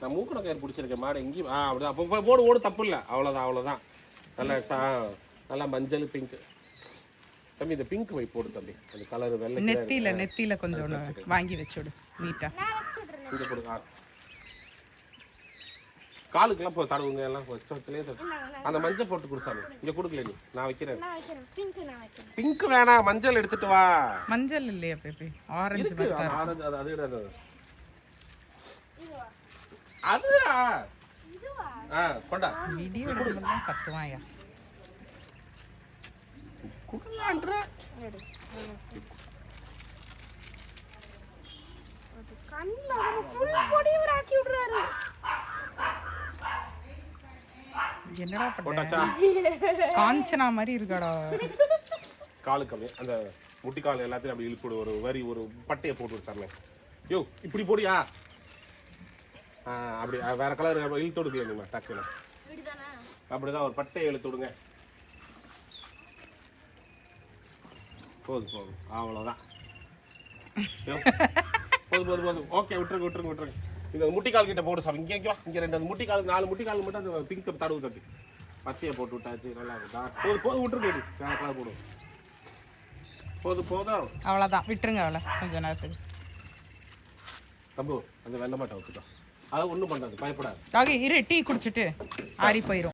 நான் மூக்கண கயிறு பிடிச்சிருக்கேன் மாடு எங்கேயும் அப்படிதான் அப்போ போடு ஓடு தப்பு இல்லை அவ்வளோதான் நல்லா நல்லா மஞ்சள் பிங்க் தம்பி இந்த பிங்க் வை போடு தம்பி அந்த கலர் வெள்ளை நெத்தியில கொஞ்சம் வாங்கி வச்சுடு நீட்டா இங்கே கொடுங்க காலுக்கெல்லாம் போ தடவுங்க எல்லாம் வச்சத்துலேயே அந்த மஞ்சள் போட்டு கொடுத்தாரு இங்கே கொடுக்கல நீ நான் வைக்கிறேன் பிங்க் வேணாம் மஞ்சள் எடுத்துட்டு வா மஞ்சள் இல்லையா பேபி ஆரஞ்சு ஆரஞ்சு அது அது கொண்டா வீடியோ எடுக்கணும் கத்துவாயா குடுலான்ற கண்ணல ஃபுல் பொடி வராக்கி விடுறாரு என்னடா பண்ணா காஞ்சனா மாதிரி இருக்காடா காலுக்கு அந்த முட்டி கால் எல்லாத்தையும் அப்படி இழுத்து ஒரு வரி ஒரு பட்டையை போட்டு வச்சாருங்க யோ இப்படி போடியா அப்படி வேற கலர் இழுத்து விடுக்கல நீங்க டக்குன்னு அப்படிதான் ஒரு பட்டையை இழுத்து விடுங்க போதும் அவ்வளோதான் போதும் ஓகே விட்டுருங்க இந்த முட்டிக்கால் கிட்ட போடு சார் இங்கே ரெண்டு முட்டிக்கால் 4 முட்டிக்கால் மட்டும் அந்த பிங்க் தடவு தட்டி பச்சையை போட்டு விட்டாச்சு நல்லா இருக்குதா போதும் விட்டுருக்கு வேற கலர் போடும் போதும் அவ்வளோதான் விட்டுருங்க அவளை கொஞ்சம் நேரத்துக்கு தம்பு அந்த வெள்ளை மாட்டை வச்சுட்டோம் அதை ஒன்றும் பண்ணாது பயப்படாது டாகி இரு டீ குடிச்சிட்டு ஆறி போயிடும்